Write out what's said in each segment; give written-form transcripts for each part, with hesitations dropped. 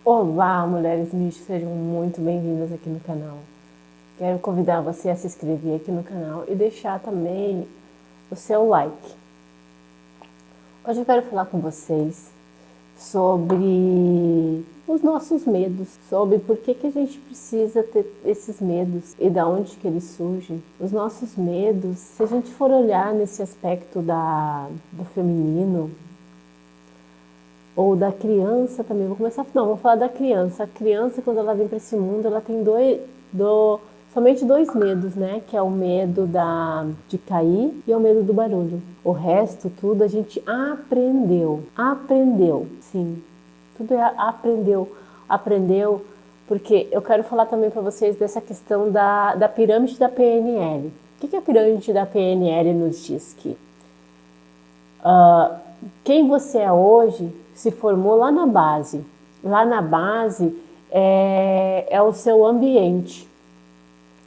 Olá, mulheres místicas, sejam muito bem-vindas aqui no canal. Quero convidar você a se inscrever aqui no canal e deixar também o seu like. Hoje eu quero falar com vocês sobre os nossos medos, sobre por que a gente precisa ter esses medos e da onde que eles surgem. Os nossos medos, se a gente for olhar nesse aspecto do feminino, ou da criança também, vou falar da criança. A criança, quando ela vem para esse mundo, ela tem somente dois medos, né? Que é o medo de cair e é o medo do barulho. O resto, tudo, a gente aprendeu, sim. Tudo aprendeu, porque eu quero falar também para vocês dessa questão da pirâmide da PNL. O que a pirâmide da PNL nos diz? Que quem você é hoje se formou lá na base. Lá na base é o seu ambiente,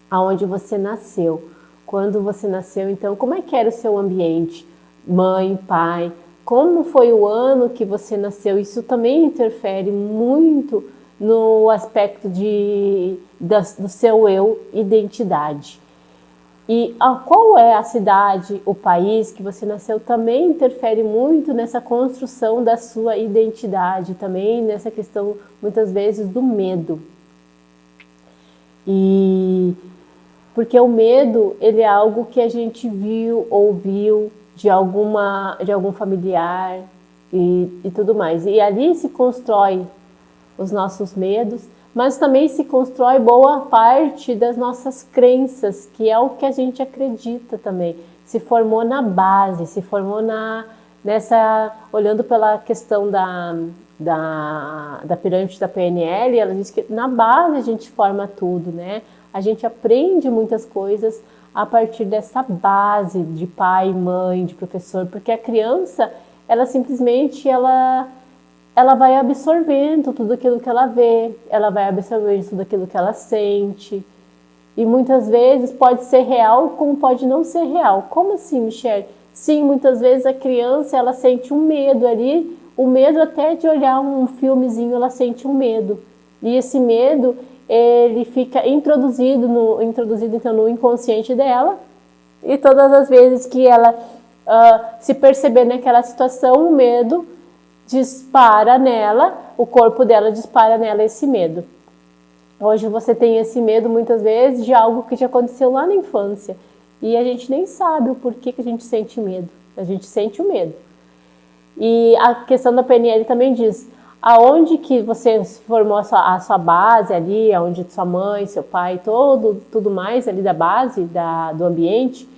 aonde você nasceu. Quando você nasceu, então, como é que era o seu ambiente? Mãe, pai, como foi o ano que você nasceu? Isso também interfere muito no aspecto do seu eu, identidade. E qual é a cidade, o país que você nasceu também interfere muito nessa construção da sua identidade, também nessa questão, muitas vezes, do medo. Porque o medo, ele é algo que a gente viu, ouviu de algum familiar e tudo mais. E ali se constrói os nossos medos, mas também se constrói boa parte das nossas crenças, que é o que a gente acredita também. Se formou na base, se formou olhando pela questão da pirâmide da PNL, ela diz que na base a gente forma tudo, né? A gente aprende muitas coisas a partir dessa base de pai, mãe, de professor, porque a criança, ela simplesmente, ela vai absorvendo tudo aquilo que ela vê, ela vai absorvendo tudo aquilo que ela sente. E muitas vezes pode ser real, como pode não ser real. Como assim, Michelle? Sim, muitas vezes a criança, ela sente um medo ali, o medo até de olhar um filmezinho, ela sente um medo. E esse medo, ele fica introduzido então, no inconsciente dela. E todas as vezes que ela se perceber naquela situação, o medo dispara nela, o corpo dela dispara nela esse medo. Hoje você tem esse medo muitas vezes de algo que já aconteceu lá na infância e a gente nem sabe o porquê que a gente sente medo. A gente sente o medo. E a questão da PNL também diz aonde que você formou a sua base ali, aonde sua mãe, seu pai, tudo mais ali da base do ambiente,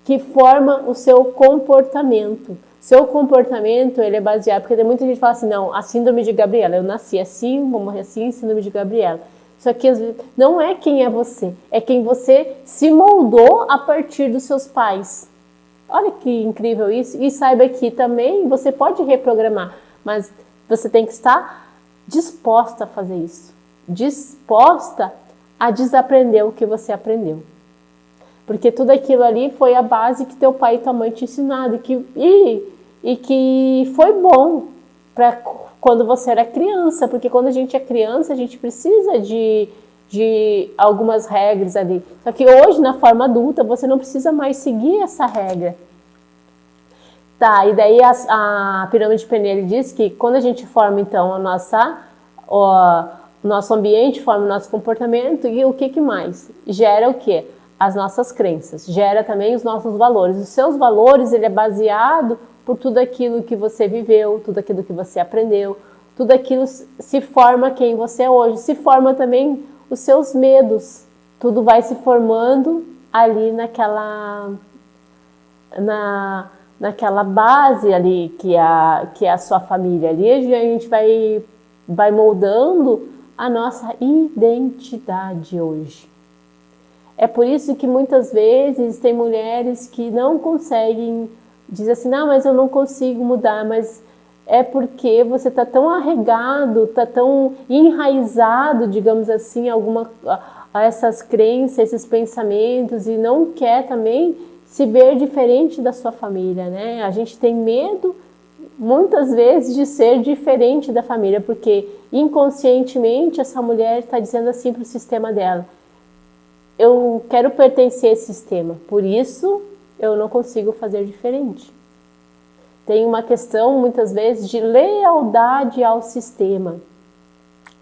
que forma o seu comportamento. Seu comportamento, ele é baseado, porque tem muita gente que fala assim, não, a síndrome de Gabriela, eu nasci assim, vou morrer assim, síndrome de Gabriela. Isso aqui não é quem é você, é quem você se moldou a partir dos seus pais. Olha que incrível isso. E saiba que também você pode reprogramar, mas você tem que estar disposta a fazer isso. Disposta a desaprender o que você aprendeu. Porque tudo aquilo ali foi a base que teu pai e tua mãe te ensinaram e que foi bom para quando você era criança. Porque quando a gente é criança, a gente precisa de algumas regras ali. Só que hoje, na forma adulta, você não precisa mais seguir essa regra. Tá, e daí a pirâmide de PNL diz que quando a gente forma, então, o nosso ambiente, forma o nosso comportamento, e o que mais? Gera o quê? As nossas crenças, gera também os nossos valores. Os seus valores, ele é baseado por tudo aquilo que você viveu, tudo aquilo que você aprendeu, tudo aquilo se forma quem você é hoje, se forma também os seus medos, tudo vai se formando ali naquela base ali que é a sua família. Ali a gente vai moldando a nossa identidade hoje. É por isso que muitas vezes tem mulheres que não conseguem, dizem assim, não, mas eu não consigo mudar, mas é porque você está tão arraigado, está tão enraizado, digamos assim, a essas crenças, esses pensamentos, e não quer também se ver diferente da sua família, né? A gente tem medo, muitas vezes, de ser diferente da família, porque Inconscientemente, essa mulher está dizendo assim para o sistema dela: eu quero pertencer a esse sistema, por isso eu não consigo fazer diferente. Tem uma questão, muitas vezes, de lealdade ao sistema.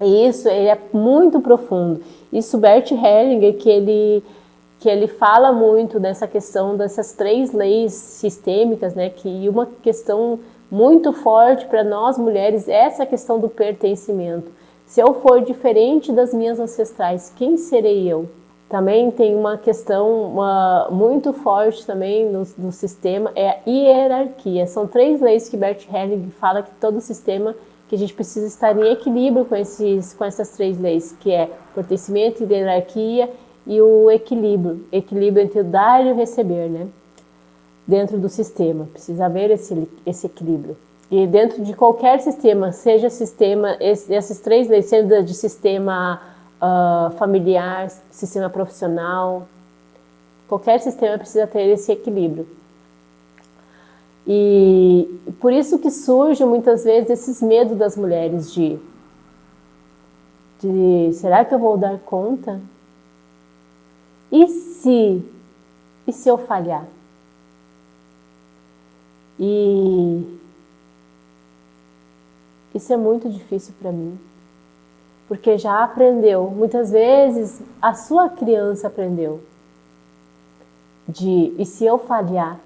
E isso ele é muito profundo. Isso Bert Hellinger, que ele fala muito dessa questão dessas 3 leis sistêmicas, né? Que uma questão muito forte para nós mulheres é essa questão do pertencimento. Se eu for diferente das minhas ancestrais, quem serei eu? Também tem uma questão muito forte também no sistema, é a hierarquia. São 3 leis que Bert Hellinger fala que todo sistema, que a gente precisa estar em equilíbrio com essas 3 leis, que é pertencimento, hierarquia e o equilíbrio entre o dar e o receber, né? Dentro do sistema, precisa haver esse equilíbrio. E dentro de qualquer sistema, seja sistema, essas 3 leis, seja de sistema familiar, sistema profissional, qualquer sistema precisa ter esse equilíbrio. E por isso que surge muitas vezes esses medos das mulheres de será que eu vou dar conta? E se eu falhar? E isso é muito difícil para mim, porque já aprendeu, muitas vezes a sua criança aprendeu e se eu falhar,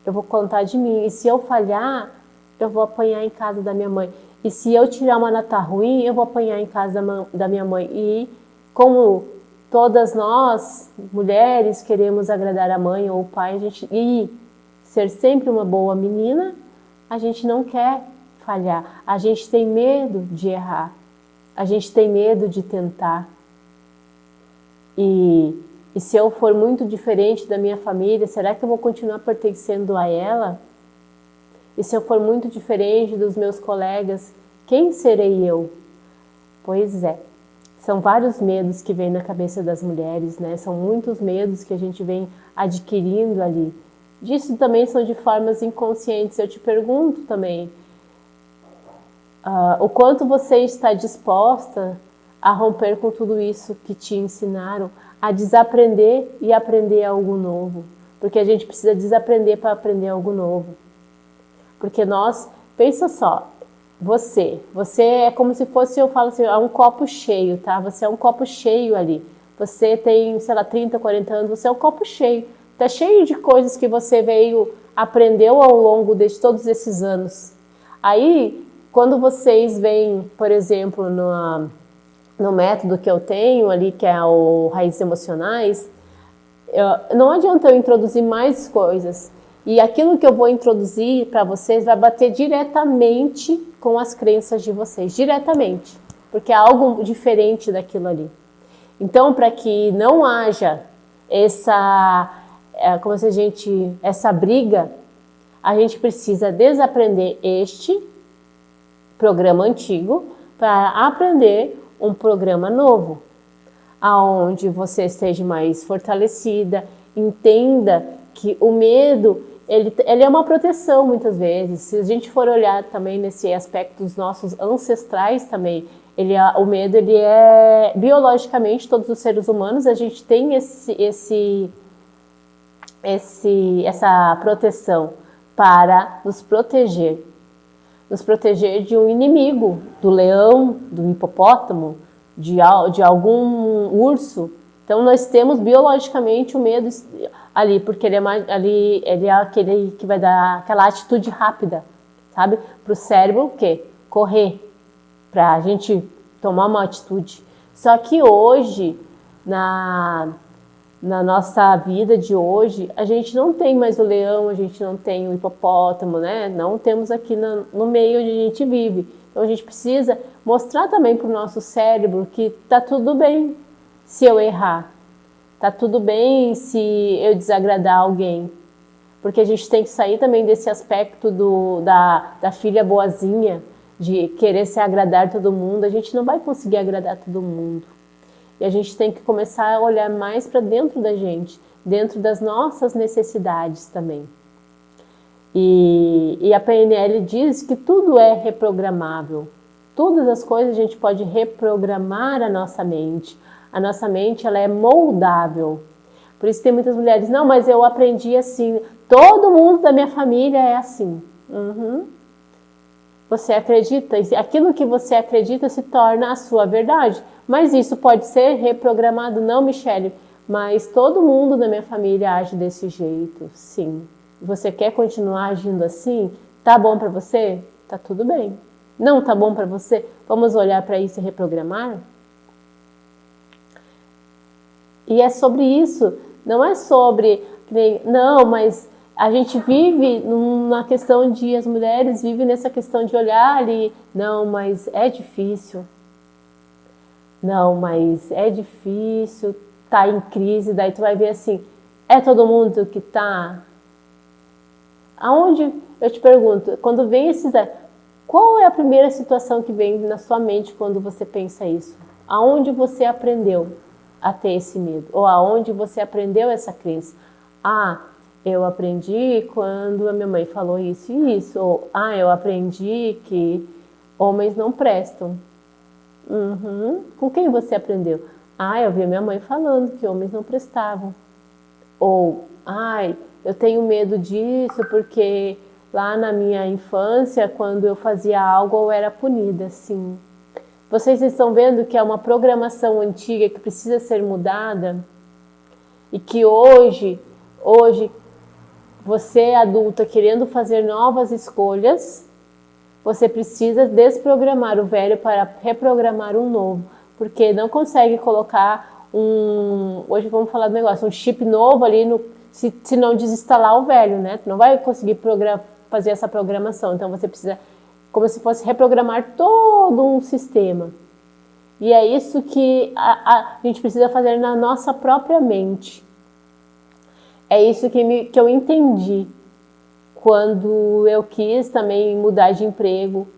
eu vou contar de mim, e se eu falhar, eu vou apanhar em casa da minha mãe, e se eu tirar uma nota ruim, eu vou apanhar em casa da minha mãe. E como todas nós, mulheres, queremos agradar a mãe ou o pai, e ser sempre uma boa menina, a gente não quer falhar, a gente tem medo de errar, a gente tem medo de tentar. E se eu for muito diferente da minha família, será que eu vou continuar pertencendo a ela? E se eu for muito diferente dos meus colegas, quem serei eu? Pois é, são vários medos que vêm na cabeça das mulheres, né? São muitos medos que a gente vem adquirindo ali. Disso também são de formas inconscientes. Eu te pergunto também, o quanto você está disposta a romper com tudo isso que te ensinaram, a desaprender e aprender algo novo. Porque a gente precisa desaprender para aprender algo novo. Porque pensa só, você é como se fosse, eu falo assim, um copo cheio, tá? Você é um copo cheio ali. Você tem, sei lá, 30, 40 anos, você é um copo cheio. Tá cheio de coisas que você aprendeu ao longo de todos esses anos. Aí, quando vocês veem, por exemplo, no método que eu tenho ali, que é o Raízes Emocionais, não adianta eu introduzir mais coisas. E aquilo que eu vou introduzir para vocês vai bater diretamente com as crenças de vocês, diretamente, porque é algo diferente daquilo ali. Então, para que não haja essa briga, a gente precisa desaprender este programa antigo para aprender um programa novo, aonde você esteja mais fortalecida, entenda que o medo ele é uma proteção muitas vezes. Se a gente for olhar também nesse aspecto dos nossos ancestrais também, o medo ele é biologicamente, todos os seres humanos a gente tem essa proteção para nos proteger de um inimigo, do leão, do hipopótamo, de algum urso. Então nós temos biologicamente o medo ali, porque ele é aquele que vai dar aquela atitude rápida, sabe? Para o cérebro o quê? Correr, para a gente tomar uma atitude. Só que hoje, na nossa vida de hoje, a gente não tem mais o leão, a gente não tem o hipopótamo, né? Não temos aqui no meio onde a gente vive. Então a gente precisa mostrar também para o nosso cérebro que tá tudo bem se eu errar. Tá tudo bem se eu desagradar alguém. Porque a gente tem que sair também desse aspecto da filha boazinha, de querer se agradar todo mundo. A gente não vai conseguir agradar todo mundo. E a gente tem que começar a olhar mais para dentro da gente, dentro das nossas necessidades também. E a PNL diz que tudo é reprogramável. todas as coisas a gente pode reprogramar a nossa mente. A nossa mente, ela é moldável. Por isso tem muitas mulheres, não, mas eu aprendi assim, todo mundo da minha família é assim. Você acredita, aquilo que você acredita se torna a sua verdade. Mas isso pode ser reprogramado, não, Michele, mas todo mundo da minha família age desse jeito, sim. Você quer continuar agindo assim? Tá bom para você? Tá tudo bem. Não tá bom para você? Vamos olhar para isso e reprogramar? E é sobre isso, não é sobre, não, mas a gente vive numa questão de, as mulheres vivem nessa questão de olhar ali, não, mas é difícil, não, mas é difícil, tá em crise, daí tu vai ver assim, é todo mundo que tá? Aonde, eu te pergunto, quando vem esses, qual é a primeira situação que vem na sua mente quando você pensa isso? Aonde você aprendeu a ter esse medo? Ou aonde você aprendeu essa crença? Ah, eu aprendi quando a minha mãe falou isso e isso. Ou, eu aprendi que homens não prestam. Com quem você aprendeu? Eu vi minha mãe falando que homens não prestavam. Ou, eu tenho medo disso porque lá na minha infância, quando eu fazia algo, eu era punida, sim. Vocês estão vendo que é uma programação antiga que precisa ser mudada e que hoje você adulta querendo fazer novas escolhas, você precisa desprogramar o velho para reprogramar um novo, porque não consegue colocar hoje vamos falar do negócio, um chip novo ali se não desinstalar o velho, né? Tu não vai conseguir fazer essa programação, então você precisa como se fosse reprogramar todo um sistema. E é isso que a gente precisa fazer na nossa própria mente. É isso que eu entendi quando eu quis também mudar de emprego.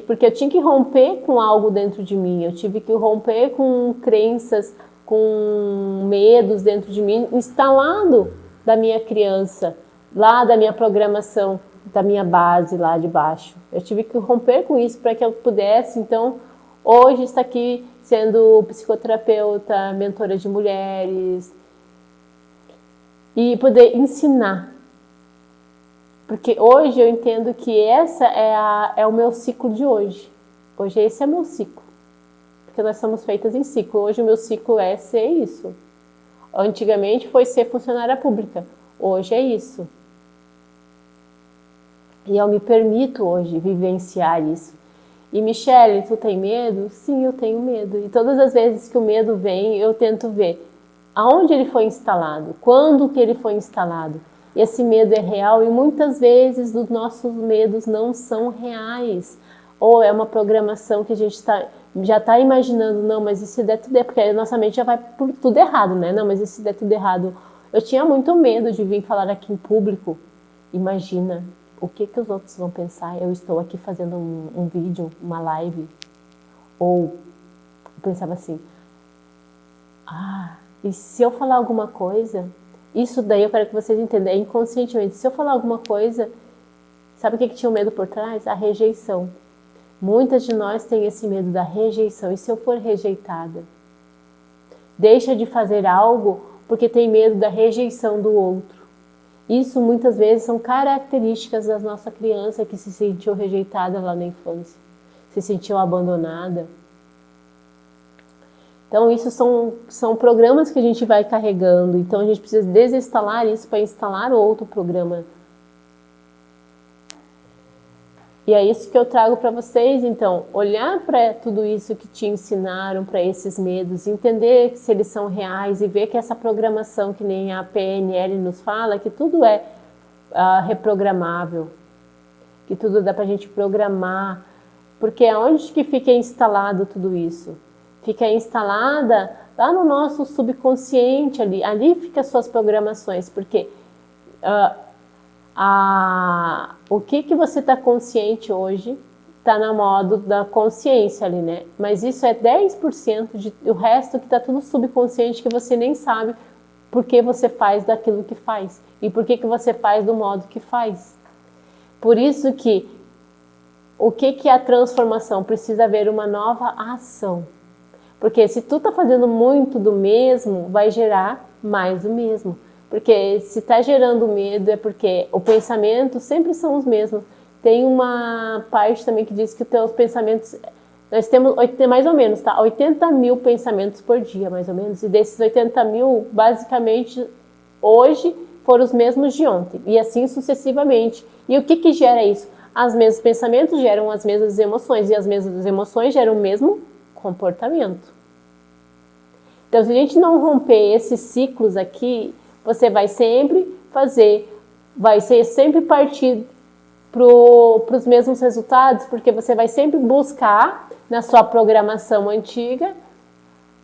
Porque eu tinha que romper com algo dentro de mim, eu tive que romper com crenças, com medos dentro de mim, instalado da minha criança, lá da minha programação, da minha base lá de baixo. Eu tive que romper com isso para que eu pudesse, então, hoje estar aqui sendo psicoterapeuta, mentora de mulheres e poder ensinar. Porque hoje eu entendo que essa é o meu ciclo de hoje. Hoje esse é meu ciclo. Porque nós somos feitas em ciclo. Hoje o meu ciclo é ser isso. Antigamente foi ser funcionária pública. Hoje é isso. E eu me permito hoje vivenciar isso. E Michele, tu tem medo? Sim, eu tenho medo. E todas as vezes que o medo vem, eu tento ver aonde ele foi instalado, quando que ele foi instalado. E esse medo é real e muitas vezes os nossos medos não são reais. Ou é uma programação que a gente já está imaginando, não, mas e se der tudo errado, porque a nossa mente já vai por tudo errado, né? Não, mas e se der tudo errado? Eu tinha muito medo de vir falar aqui em público. Imagina, o que os outros vão pensar? Eu estou aqui fazendo um vídeo, uma live. Ou eu pensava assim, e se eu falar alguma coisa, isso daí eu quero que vocês entendam, é inconscientemente. Se eu falar alguma coisa, sabe o que tinha o medo por trás? A rejeição. Muitas de nós têm esse medo da rejeição. E se eu for rejeitada? Deixa de fazer algo porque tem medo da rejeição do outro. Isso muitas vezes são características da nossa criança que se sentiu rejeitada lá na infância, se sentiu abandonada. Então isso são programas que a gente vai carregando, então a gente precisa desinstalar isso para instalar outro programa. E é isso que eu trago para vocês, então, olhar para tudo isso que te ensinaram, para esses medos, entender se eles são reais e ver que essa programação, que nem a PNL nos fala, que tudo é reprogramável, que tudo dá para a gente programar, porque aonde que fica instalado tudo isso? Fica instalada lá no nosso subconsciente, ali fica as suas programações, porque o que você está consciente hoje está na moda da consciência ali, né? Mas isso é 10% o resto que está tudo subconsciente, que você nem sabe por que você faz daquilo que faz e por que você faz do modo que faz. Por isso que o que é a transformação? Precisa haver uma nova ação. Porque se tu tá fazendo muito do mesmo, vai gerar mais do mesmo. Porque se tá gerando medo é porque o pensamento sempre são os mesmos. Tem uma parte também que diz que os teus pensamentos... Nós temos mais ou menos, tá? 80 mil pensamentos por dia, mais ou menos. E desses 80 mil, basicamente, hoje foram os mesmos de ontem. E assim sucessivamente. E o que gera isso? Os mesmos pensamentos geram as mesmas emoções. E as mesmas emoções geram o mesmo comportamento. Então, se a gente não romper esses ciclos aqui, você vai sempre sempre partir para os mesmos resultados, porque você vai sempre buscar na sua programação antiga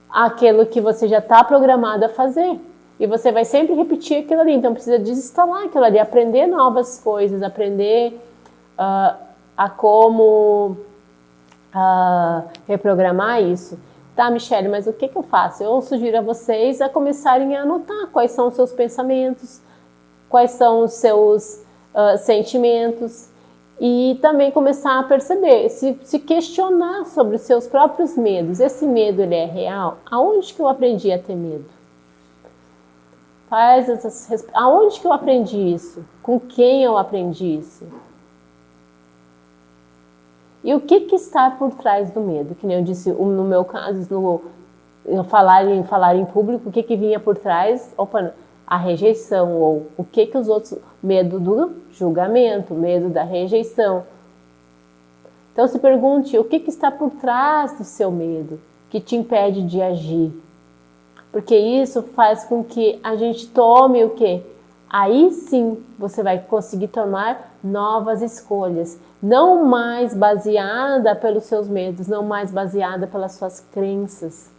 aquilo que você já está programado a fazer. E você vai sempre repetir aquilo ali. Então, precisa desinstalar aquilo ali, aprender novas coisas, aprender a como reprogramar isso. Tá, Michele, mas o que eu faço? Eu sugiro a vocês a começarem a anotar quais são os seus pensamentos, quais são os seus sentimentos e também começar a perceber, se questionar sobre os seus próprios medos. Esse medo, ele é real? Aonde que eu aprendi a ter medo? Aonde que eu aprendi isso? Com quem eu aprendi isso? E o que está por trás do medo? Que nem eu disse, no meu caso, falar em público, o que vinha por trás? Opa, a rejeição, ou o que os outros... Medo do julgamento, medo da rejeição. Então se pergunte, o que está por trás do seu medo, que te impede de agir? Porque isso faz com que a gente tome o quê? Aí sim você vai conseguir tomar novas escolhas, não mais baseada pelos seus medos, não mais baseada pelas suas crenças.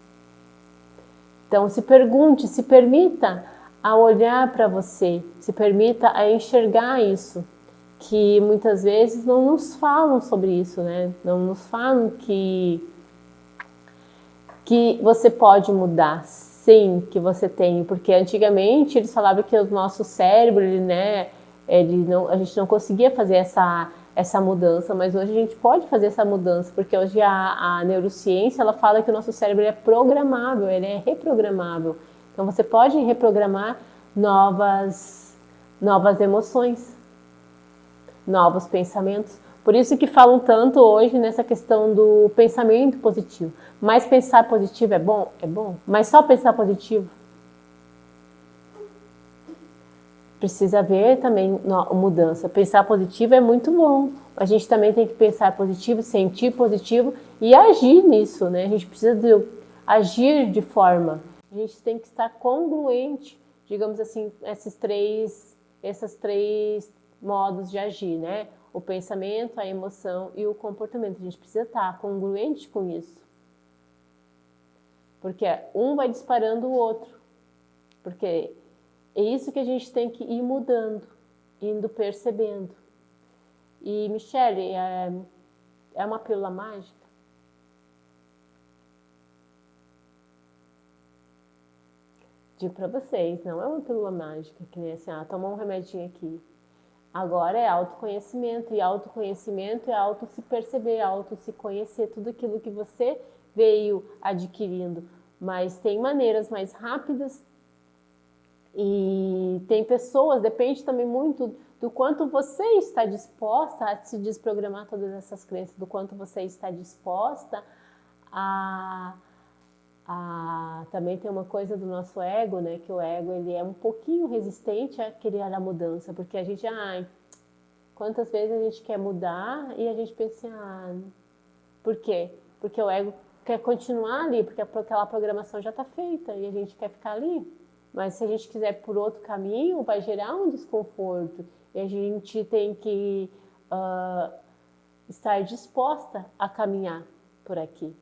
Então se pergunte, se permita a olhar para você, se permita a enxergar isso, que muitas vezes não nos falam sobre isso, né? Não nos falam que você pode mudar. Sim, que você tem, porque antigamente eles falavam que o nosso cérebro, a gente não conseguia fazer essa mudança, mas hoje a gente pode fazer essa mudança, porque hoje a neurociência, ela fala que o nosso cérebro é programável, ele é reprogramável. Então você pode reprogramar novas emoções, novos pensamentos. Por isso que falam tanto hoje nessa questão do pensamento positivo. Mas pensar positivo é bom? É bom. Mas só pensar positivo? Precisa haver também mudança. Pensar positivo é muito bom. A gente também tem que pensar positivo, sentir positivo e agir nisso, né? A gente precisa agir de forma. A gente tem que estar congruente, digamos assim, esses três modos de agir, né? O pensamento, a emoção e o comportamento. A gente precisa estar congruente com isso. Porque um vai disparando o outro. Porque é isso que a gente tem que ir mudando, indo percebendo. E, Michele, é uma pílula mágica? Digo para vocês, não é uma pílula mágica, que nem assim, toma um remedinho aqui. Agora é autoconhecimento, e autoconhecimento é auto se perceber, auto se conhecer, tudo aquilo que você veio adquirindo. Mas tem maneiras mais rápidas e tem pessoas, depende também muito do quanto você está disposta a se desprogramar todas essas crenças, do quanto você está disposta também tem uma coisa do nosso ego, né? Que o ego, ele é um pouquinho resistente a querer a mudança, porque a gente, quantas vezes a gente quer mudar e a gente pensa, por quê? Porque o ego quer continuar ali, porque aquela programação já está feita e a gente quer ficar ali. Mas se a gente quiser por outro caminho, vai gerar um desconforto e a gente tem que estar disposta a caminhar por aqui.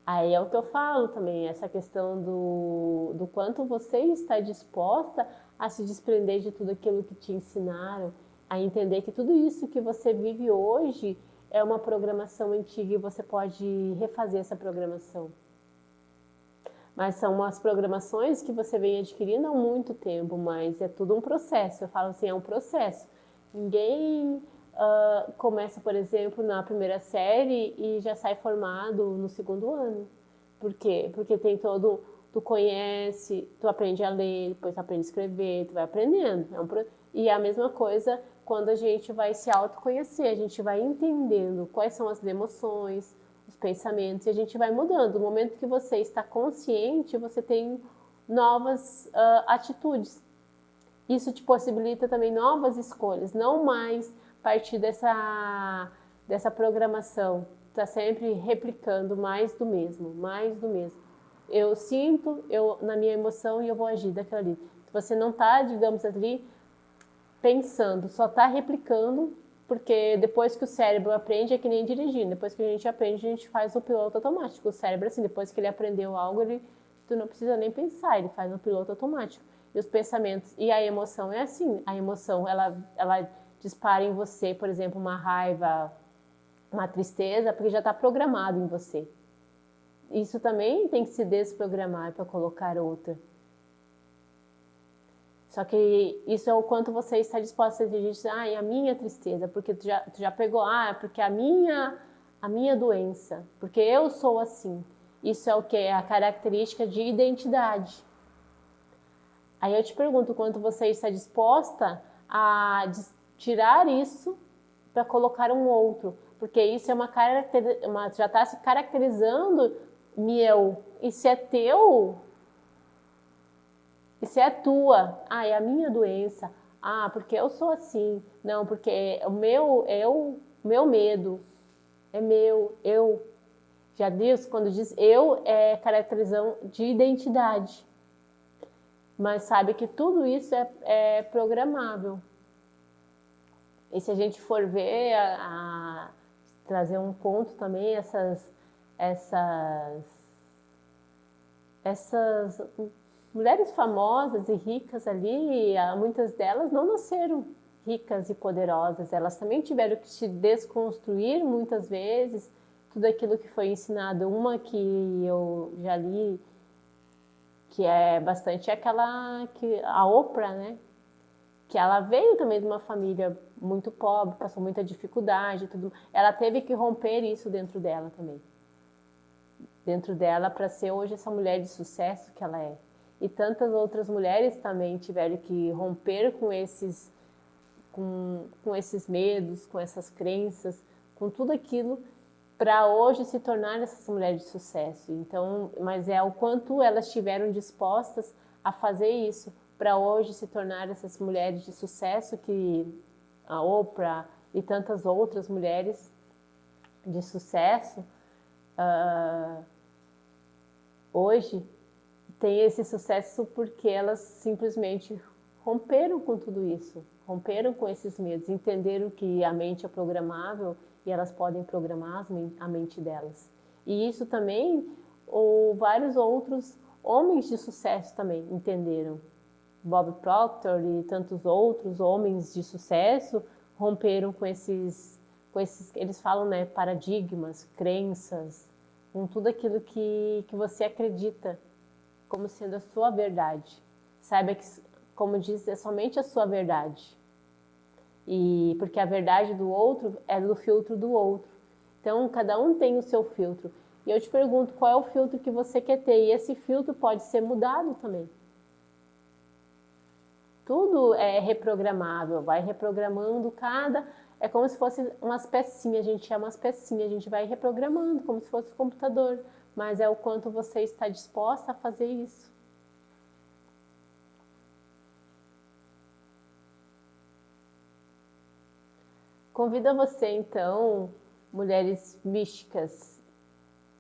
Aí é o que eu falo também, essa questão do quanto você está disposta a se desprender de tudo aquilo que te ensinaram, a entender que tudo isso que você vive hoje é uma programação antiga e você pode refazer essa programação. Mas são umas programações que você vem adquirindo há muito tempo, mas é tudo um processo. Eu falo assim, é um processo. Ninguém começa, por exemplo, na primeira série e já sai formado no segundo ano. Por quê? Porque tem todo... Tu conhece, tu aprende a ler, depois tu aprende a escrever, tu vai aprendendo. E a mesma coisa quando a gente vai se autoconhecer, a gente vai entendendo quais são as emoções, os pensamentos, e a gente vai mudando. No momento que você está consciente, você tem novas atitudes. Isso te possibilita também novas escolhas, não mais partir dessa programação. Está sempre replicando mais do mesmo, mais do mesmo. Eu sinto na minha emoção e eu vou agir daquilo ali. Você não está, digamos ali, pensando, só está replicando, porque depois que o cérebro aprende é que nem dirigindo. Depois que a gente aprende, a gente faz o piloto automático. O cérebro, assim, depois que ele aprendeu algo, tu não precisa nem pensar, ele faz o piloto automático. E os pensamentos e a emoção é assim. A emoção, ela dispara em você, por exemplo, uma raiva, uma tristeza, porque já está programado em você. Isso também tem que se desprogramar para colocar outra. Só que isso é o quanto você está disposta a dizer, é a minha tristeza, porque tu já pegou, porque a minha doença, porque eu sou assim. Isso é o que? É a característica de identidade. Aí eu te pergunto, quanto você está disposta a tirar isso para colocar um outro, porque isso é já está se caracterizando meu, e se é teu, e se é tua, é a minha doença. Porque eu sou assim. Não, porque o meu medo é meu, eu. Já diz, quando diz eu, é caracterização de identidade. Mas sabe que tudo isso é programável. E se a gente for ver, trazer um ponto também, essas mulheres famosas e ricas ali, muitas delas não nasceram ricas e poderosas, elas também tiveram que se desconstruir muitas vezes, tudo aquilo que foi ensinado. Uma que eu já li, que é bastante, é a Oprah, né? Que ela veio também de uma família muito pobre, passou muita dificuldade, tudo. Ela teve que romper isso dentro dela também. Dentro dela para ser hoje essa mulher de sucesso que ela é. E tantas outras mulheres também tiveram que romper com esses medos, com essas crenças, com tudo aquilo para hoje se tornar essas mulheres de sucesso. Então, mas é o quanto elas estiveram dispostas a fazer isso para hoje se tornar essas mulheres de sucesso que a Oprah e tantas outras mulheres de sucesso hoje tem esse sucesso porque elas simplesmente romperam com tudo isso, romperam com esses medos, entenderam que a mente é programável e elas podem programar a mente delas. E isso também, ou vários outros homens de sucesso também entenderam. Bob Proctor e tantos outros homens de sucesso romperam com esses eles falam, né, paradigmas, crenças, com tudo aquilo que você acredita como sendo a sua verdade. Saiba que, como diz, é somente a sua verdade. E porque a verdade do outro é do filtro do outro. Então, cada um tem o seu filtro. E eu te pergunto, qual é o filtro que você quer ter? E esse filtro pode ser mudado também. Tudo é reprogramável, vai reprogramando é como se fosse umas pecinhas, a gente chama umas pecinhas, a gente vai reprogramando como se fosse um computador, mas é o quanto você está disposta a fazer isso. Convido você então, mulheres místicas,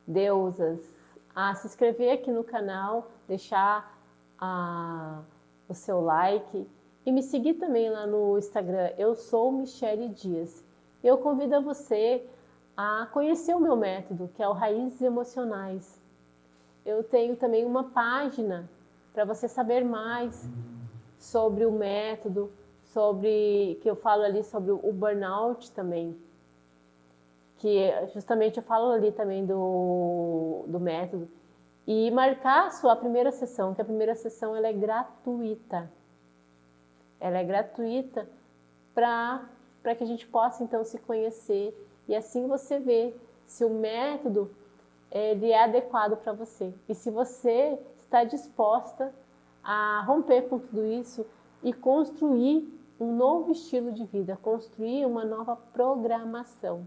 deusas, a se inscrever aqui no canal, deixar o seu like e me seguir também lá no Instagram. Eu sou Michele Dias. Eu convido você a conhecer o meu método, que é o Raízes Emocionais. Eu tenho também uma página para você saber mais sobre o método, que eu falo ali sobre o burnout também, que justamente eu falo ali também do método, e marcar a sua primeira sessão, que a primeira sessão ela é gratuita. Ela é gratuita para para que a gente possa então se conhecer e assim você vê se o método ele é adequado para você e se você está disposta a romper com tudo isso e construir um novo estilo de vida, construir uma nova programação.